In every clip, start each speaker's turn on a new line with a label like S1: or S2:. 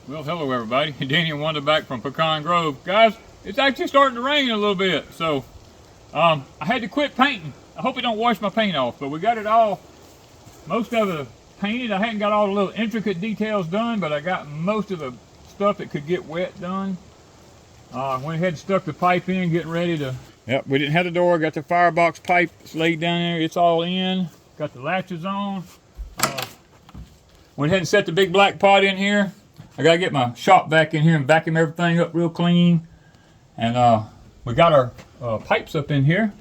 S1: Well, hello everybody. Danny and Wanda back from Pecan Grove. Guys, it's actually starting to rain a little bit, so I had to quit painting. I hope it don't wash my paint off, but we got it all, most of it painted. I hadn't got all the little intricate details done, but I got most of the stuff that could get wet done. Went ahead and stuck the pipe in, getting ready to... Yep, we didn't have the door. Got the firebox pipe laid down there. It's all in. Got the latches on. Went ahead and set the big black pot in here. I gotta get my shop vac in here and vacuum everything up real clean. And we got our pipes up in here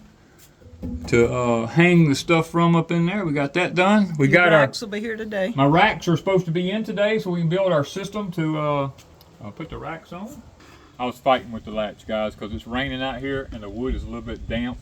S1: to hang the stuff from up in there. We got that done. We got our
S2: racks will be here today.
S1: My racks are supposed to be in today, so we can build our system to put the racks on. I was fighting with the latch, guys, because it's raining out here and the wood is a little bit damp,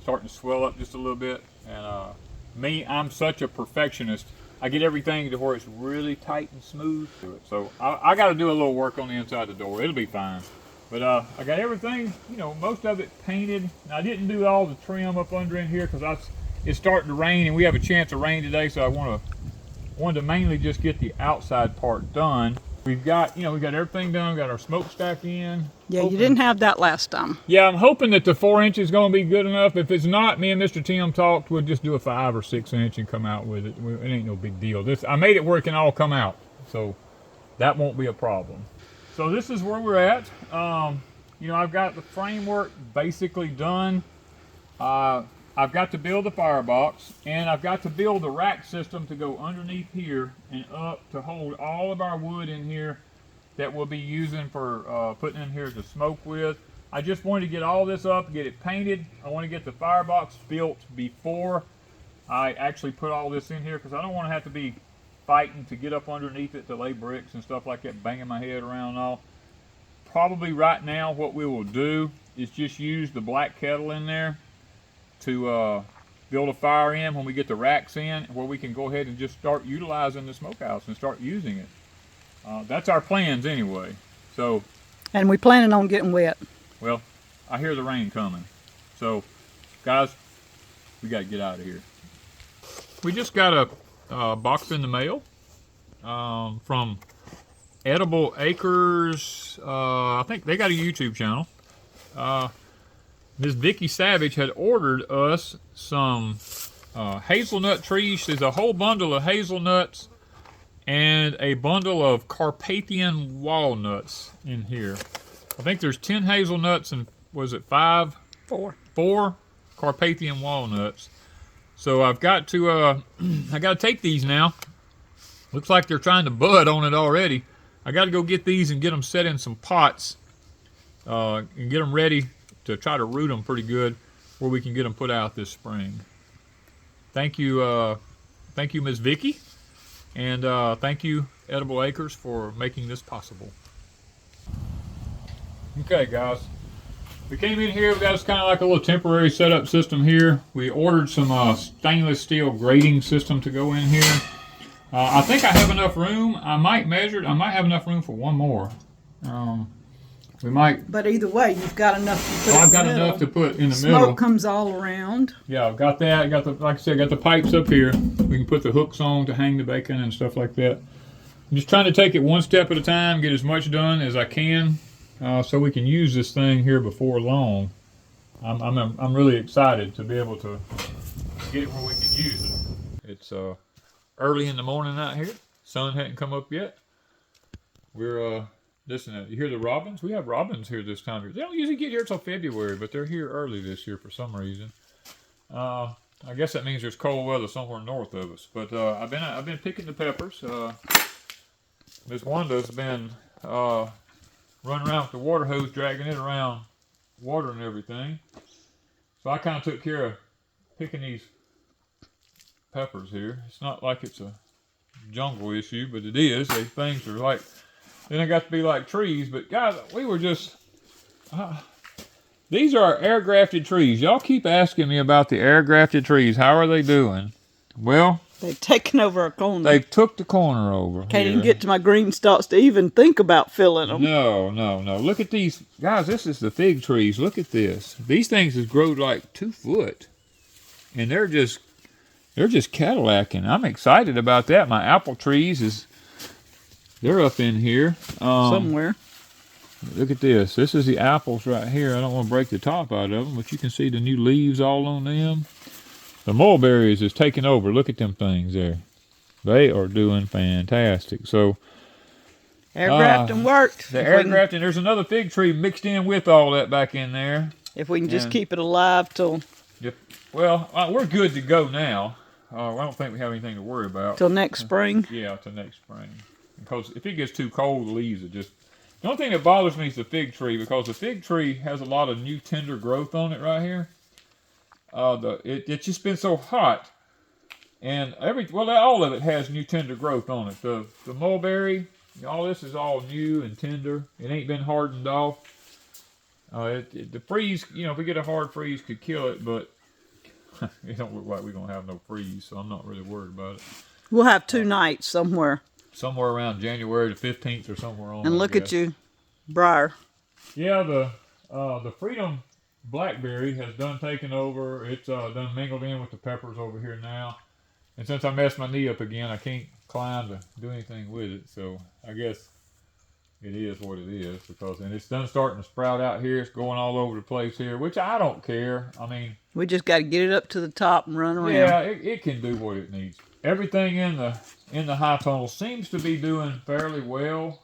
S1: starting to swell up just a little bit. And me, I'm such a perfectionist. I get everything to where it's really tight and smooth to it. So I got to do a little work on the inside of the door. It'll be fine. But I got everything, you know, most of it painted. Now, I didn't do all the trim up under in here because it's starting to rain and we have a chance of rain today. So I wanted to mainly just get the outside part done. We've got, you know, we got everything done. We got our smokestack in.
S2: Yeah, you didn't have that last time.
S1: Yeah, I'm hoping that the 4 inch is going to be good enough. If it's not, me and Mr. Tim talked. We'll just do a 5 or 6 inch and come out with it. It ain't no big deal. I made it where it can all come out, so that won't be a problem. So this is where we're at. You know, I've got the framework basically done. I've got to build the firebox, and I've got to build the rack system to go underneath here and up to hold all of our wood in here that we'll be using for putting in here to smoke with. I just wanted to get all this up, get it painted. I want to get the firebox built before I actually put all this in here because I don't want to have to be fighting to get up underneath it to lay bricks and stuff like that, banging my head around and all. Probably right now what we will do is just use the black kettle in there to build a fire in when we get the racks in, where we can go ahead and just start utilizing the smokehouse and start using it. That's our plans anyway. So, and
S2: we planning on getting wet.
S1: Well, I hear the rain coming. So, guys, we got to get out of here. We just got a box in the mail from Edible Acres. I think they got a YouTube channel. Ms. Vicky Savage had ordered us some hazelnut trees. There's a whole bundle of hazelnuts and a bundle of Carpathian walnuts in here. I think there's 10 hazelnuts and was it 5?
S2: 4.
S1: 4 Carpathian walnuts. So I've got to I got to take these now. Looks like they're trying to bud on it already. I got to go get these and get them set in some pots and get them ready to try to root them pretty good where we can get them put out this spring. Thank you, Ms. Vicky, and thank you, Edible Acres, for making this possible. Okay, guys, we came in here. We got kind of like a little temporary setup system here. We ordered some stainless steel grating system to go in here. I think I have enough room. I might measure it. I might have enough room for one more. We might.
S2: But either way, you've got enough to put
S1: I've got enough to put in the
S2: middle.
S1: middle.
S2: Smoke comes all around.
S1: Yeah, I've got that. I got the, like I said, I got the pipes up here. We can put the hooks on to hang the bacon and stuff like that. I'm just trying to take it one step at a time, get as much done as I can, so we can use this thing here before long. I'm really excited to be able to get it where we can use it. It's early in the morning out here. Sun hadn't come up yet. We're listen, you hear the robins? We have robins here this time of year. They don't usually get here till February, but they're here early this year for some reason. I guess that means there's cold weather somewhere north of us. But I've been picking the peppers. Miss Wanda's been running around with the water hose, dragging it around, watering everything. So I kind of took care of picking these peppers here. It's not like it's a jungle issue, but it is. These things are like, then they got to be like trees. But guys, we were just, these are air grafted trees. Y'all keep asking me about the air grafted trees. How are they doing? Well,
S2: they've taken over a corner.
S1: They took the corner over.
S2: Can't even get to my GreenStalks to even think about filling them.
S1: No. Look at these. Guys, this is the fig trees. Look at this. These things has grown like 2 foot. And they're just Cadillacing. I'm excited about that. My apple trees is They're up in here.
S2: Somewhere.
S1: Look at this. This is the apples right here. I don't want to break the top out of them, but you can see the new leaves all on them. The mulberries is taking over. Look at them things there. They are doing fantastic. So
S2: Air grafting worked.
S1: The air grafting. There's another fig tree mixed in with all that back in there.
S2: If we can just keep it alive till...
S1: Well, we're good to go now. I don't think we have anything to worry about.
S2: Till next spring?
S1: Yeah, till next spring. Because if it gets too cold, the leaves are just... The only thing that bothers me is the fig tree, because the fig tree has a lot of new tender growth on it right here. It's just been so hot. And all of it has new tender growth on it. The mulberry, all this is all new and tender. It ain't been hardened off. The freeze, if we get a hard freeze, could kill it, but it don't look like we're going to have no freeze, so I'm not really worried about it.
S2: We'll have 2 nights somewhere. Somewhere
S1: around January the 15th or somewhere on.
S2: And look at you, Briar.
S1: Yeah, the Freedom Blackberry has done taken over. It's done mingled in with the peppers over here now. And since I messed my knee up again, I can't climb to do anything with it. So I guess it is what it is, and it's done starting to sprout out here. It's going all over the place here, which I don't care. I mean,
S2: we just got to get it up to the top and run around.
S1: Yeah, it can do what it needs. Everything in the high tunnel seems to be doing fairly well.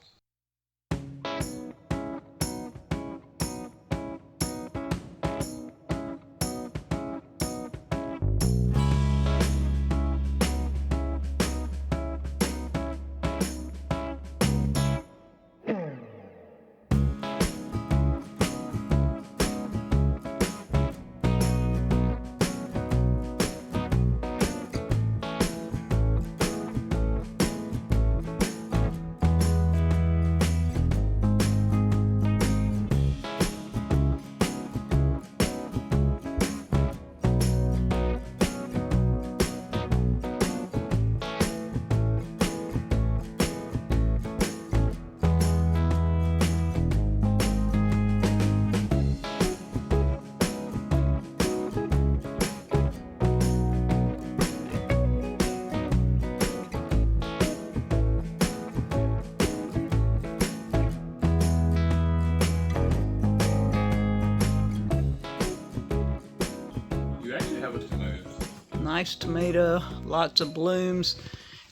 S2: Nice tomato, lots of blooms,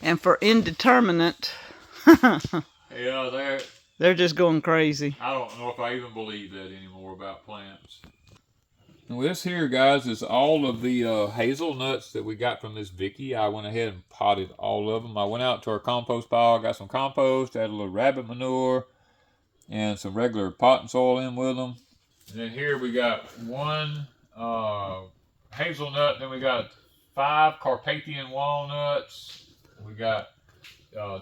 S2: and for indeterminate,
S1: yeah,
S2: they're just going crazy.
S1: I don't know if I even believe that anymore about plants. Well, this here, guys, is all of the hazelnuts that we got from this Vicky. I went ahead and potted all of them. I went out to our compost pile, got some compost, added a little rabbit manure, and some regular potting soil in with them. And then here we got one hazelnut, then we got 5 Carpathian walnuts. We got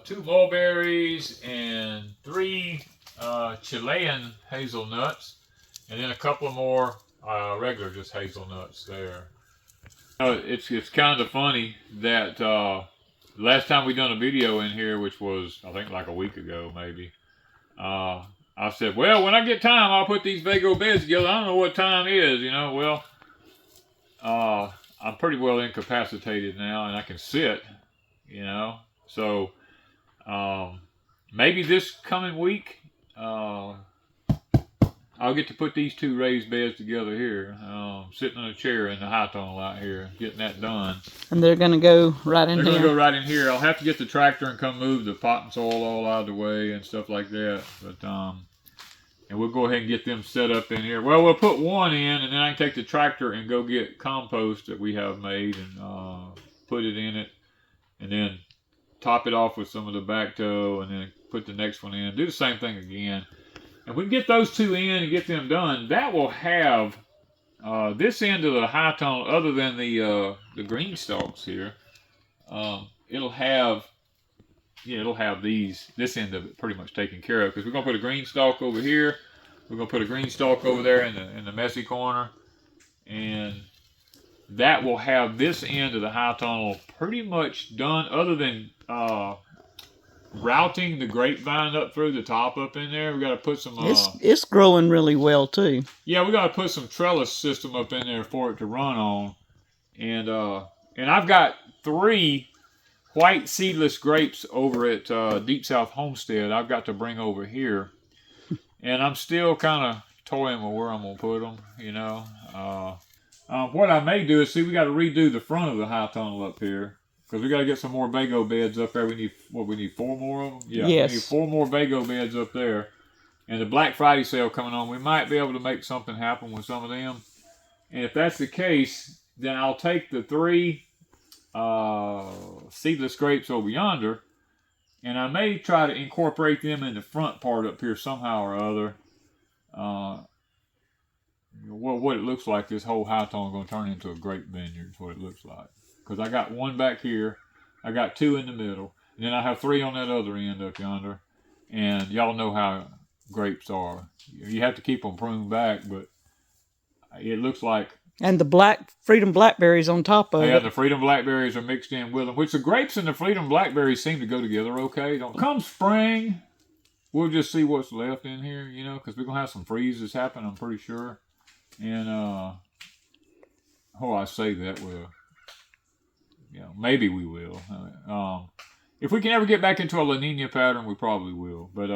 S1: 2 mulberries and 3 Chilean hazelnuts, and then a couple of more regular just hazelnuts there. It's kind of funny that last time we done a video in here, which was I think like a week ago maybe, I said, well, when I get time, I'll put these Vego beds together. I don't know what time is, Well, I'm pretty well incapacitated now, and I can sit, So, maybe this coming week, I'll get to put these 2 raised beds together here, sitting in a chair in the high tunnel out here, getting that done.
S2: And they're going to go right in here?
S1: They're going to go right in here. I'll have to get the tractor and come move the pot and soil all out of the way and stuff like that. But, and we'll go ahead and get them set up in here. Well, we'll put one in, and then I can take the tractor and go get compost that we have made and put it in it, and then top it off with some of the back toe, and then put the next one in. Do the same thing again. And we can get those 2 in and get them done. That will have this end of the high tunnel, other than the GreenStalks here, it'll have this end of it pretty much taken care of, because we're going to put a GreenStalk over here. We're going to put a GreenStalk over there in the messy corner, and that will have this end of the high tunnel pretty much done, other than routing the grapevine up through the top up in there. We got to put some
S2: it's growing really well too.
S1: Yeah, we got to put some trellis system up in there for it to run on. And I've got 3 white seedless grapes over at Deep South Homestead I've got to bring over here. And I'm still kind of toying with where I'm going to put them, you know. What I may do is, see, we got to redo the front of the high tunnel up here. Because we got to get some more Vego beds up there. We need 4 more of them? Yeah,
S2: yes.
S1: We need 4 more Vego beds up there. And the Black Friday sale coming on, we might be able to make something happen with some of them. And if that's the case, then I'll take the 3 seedless grapes over yonder, and I may try to incorporate them in the front part up here somehow or other. What it looks like, this whole high tunnel is going to turn into a grape vineyard is what it looks like. Because I got 1 back here, I got 2 in the middle, and then I have 3 on that other end up yonder. And y'all know how grapes are. You have to keep them pruned back, but it looks like.
S2: And the Freedom Blackberries on top of it.
S1: Yeah, the Freedom Blackberries are mixed in with them, which the grapes and the Freedom Blackberries seem to go together okay. Come spring, we'll just see what's left in here, you know, because we're going to have some freezes happen, I'm pretty sure. And, I say that with maybe we will. If we can ever get back into a La Nina pattern, we probably will. But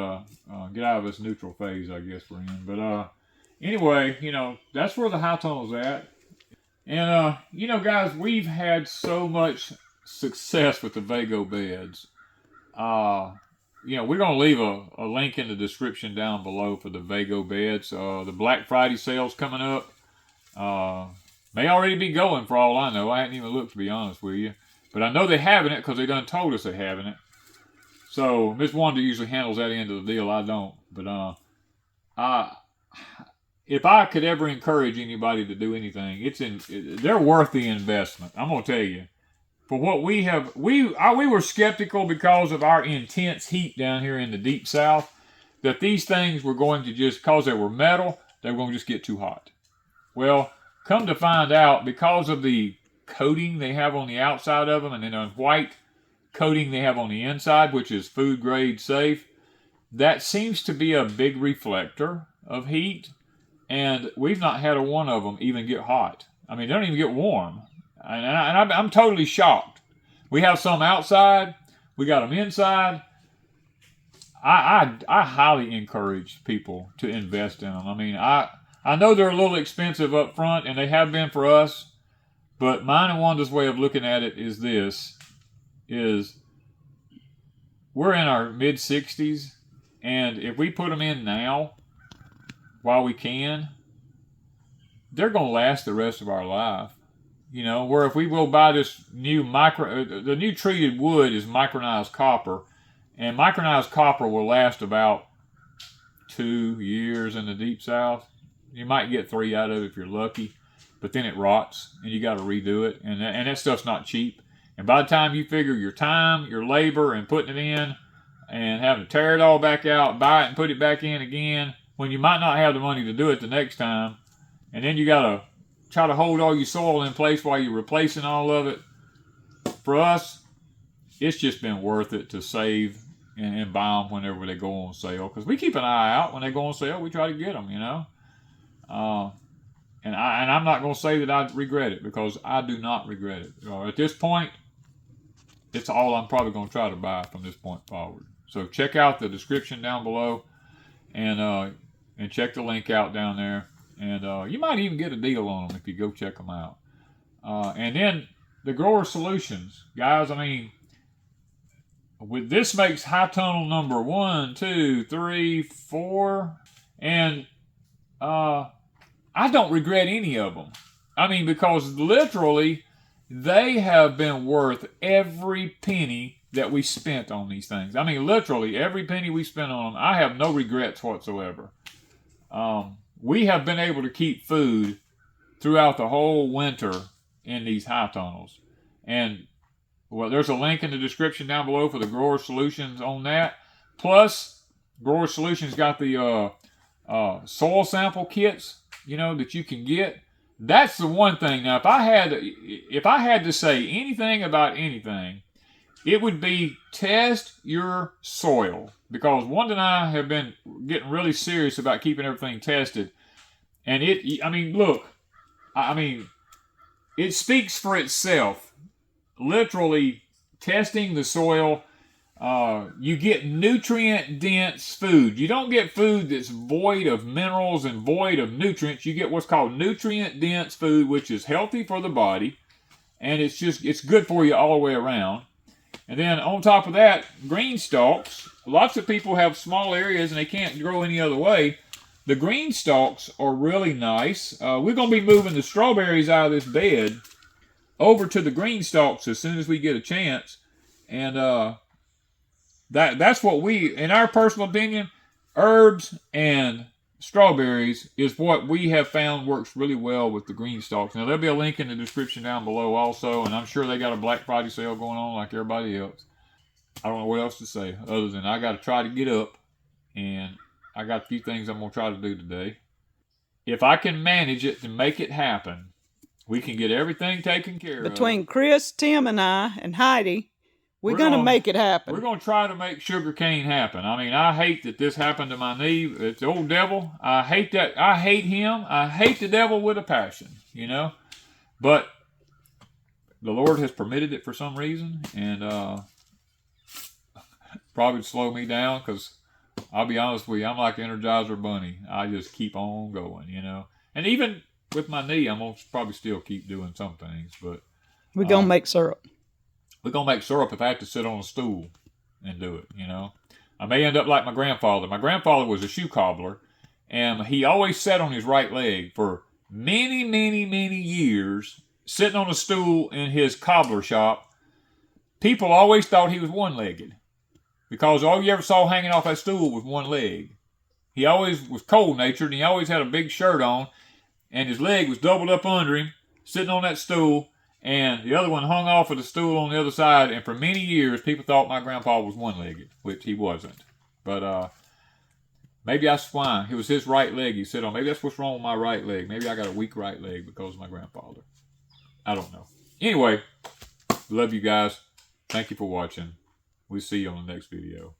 S1: get out of this neutral phase, I guess we're in. But anyway, that's where the high tunnel's at. And, guys, we've had so much success with the Vego beds. We're going to leave a link in the description down below for the Vego beds. The Black Friday sale's coming up. May already be going for all I know. I hadn't even looked, to be honest with you. But I know they're having it because they done told us they're having it. So Miss Wanda usually handles that end of the deal. I don't. But if I could ever encourage anybody to do anything, they're worth the investment. I'm gonna tell you. For what we have, we were skeptical because of our intense heat down here in the Deep South, that these things were going to just, because they were metal, they were going to just get too hot. Well, come to find out, because of the coating they have on the outside of them, and then a white coating they have on the inside, which is food grade safe, that seems to be a big reflector of heat, and we've not had one of them even get hot. I mean, they don't even get warm, and I'm totally shocked. We have some outside, we got them inside. I highly encourage people to invest in them. I mean, I know they're a little expensive up front, and they have been for us. But mine and Wanda's way of looking at it is we're in our mid-60s, and if we put them in now, while we can, they're going to last the rest of our life. Where if we will buy this new the new treated wood is micronized copper, and micronized copper will last about 2 years in the Deep South. You might get 3 out of it if you're lucky. But then it rots, and you got to redo it, and that stuff's not cheap. And by the time you figure your time, your labor, and putting it in, and having to tear it all back out, buy it, and put it back in again, when you might not have the money to do it the next time, and then you got to try to hold all your soil in place while you're replacing all of it. For us, it's just been worth it to save and buy them whenever they go on sale, because we keep an eye out when they go on sale. We try to get them, And I'm not going to say that I regret it, because I do not regret it. At this point, it's all I'm probably going to try to buy from this point forward. So check out the description down below, and check the link out down there. And you might even get a deal on them if you go check them out. And then the Grower Solutions. Guys, I mean, this makes high tunnel number 1, 2, 3, 4. And I don't regret any of them. I mean, because literally, they have been worth every penny that we spent on these things. I mean, literally, every penny we spent on them, I have no regrets whatsoever. We have been able to keep food throughout the whole winter in these high tunnels. And, well, there's a link in the description down below for the Grower Solutions on that. Plus, Grower Solutions got the soil sample kits, that you can get. That's the one thing. Now, if I had to say anything about anything, it would be test your soil, because Wanda and I have been getting really serious about keeping everything tested. And it speaks for itself. Literally, testing the soil, you get nutrient-dense food. You don't get food that's void of minerals and void of nutrients. You get what's called nutrient-dense food, which is healthy for the body, and it's good for you all the way around. And then on top of that, green stalks. Lots of people have small areas and they can't grow any other way. The green stalks are really nice. We're going to be moving the strawberries out of this bed over to the green stalks as soon as we get a chance. And that's what we, in our personal opinion, herbs and strawberries is what we have found works really well with the green stalks. Now, there'll be a link in the description down below also, and I'm sure they got a Black Friday sale going on like everybody else. I don't know what else to say other than I got to try to get up, and I got a few things I'm going to try to do today. If I can manage it to make it happen, we can get everything taken care of.
S2: Between Chris, Tim, and I, and Heidi, we're going to make it happen.
S1: We're going to try to make sugarcane happen. I mean, I hate that this happened to my knee. It's the old devil. I hate that. I hate him. I hate the devil with a passion, you know. But the Lord has permitted it for some reason, and probably to slow me down, because I'll be honest with you, I'm like the Energizer Bunny. I just keep on going, you know. And even with my knee, I'm going to probably still keep doing some things. But
S2: we're going to make syrup.
S1: We're going to make syrup if I have to sit on a stool and do it, you know. I may end up like my grandfather. My grandfather was a shoe cobbler, and he always sat on his right leg for many, many, many years, sitting on a stool in his cobbler shop. People always thought he was one-legged, because all you ever saw hanging off that stool was one leg. He always was cold-natured, and he always had a big shirt on, and his leg was doubled up under him, sitting on that stool, and the other one hung off of the stool on the other side, and for many years, people thought my grandpa was one-legged, which he wasn't. But maybe that's why. It was his right leg he sit on. Maybe that's what's wrong with my right leg. Maybe I got a weak right leg because of my grandfather. I don't know. Anyway, love you guys. Thank you for watching. We'll see you on the next video.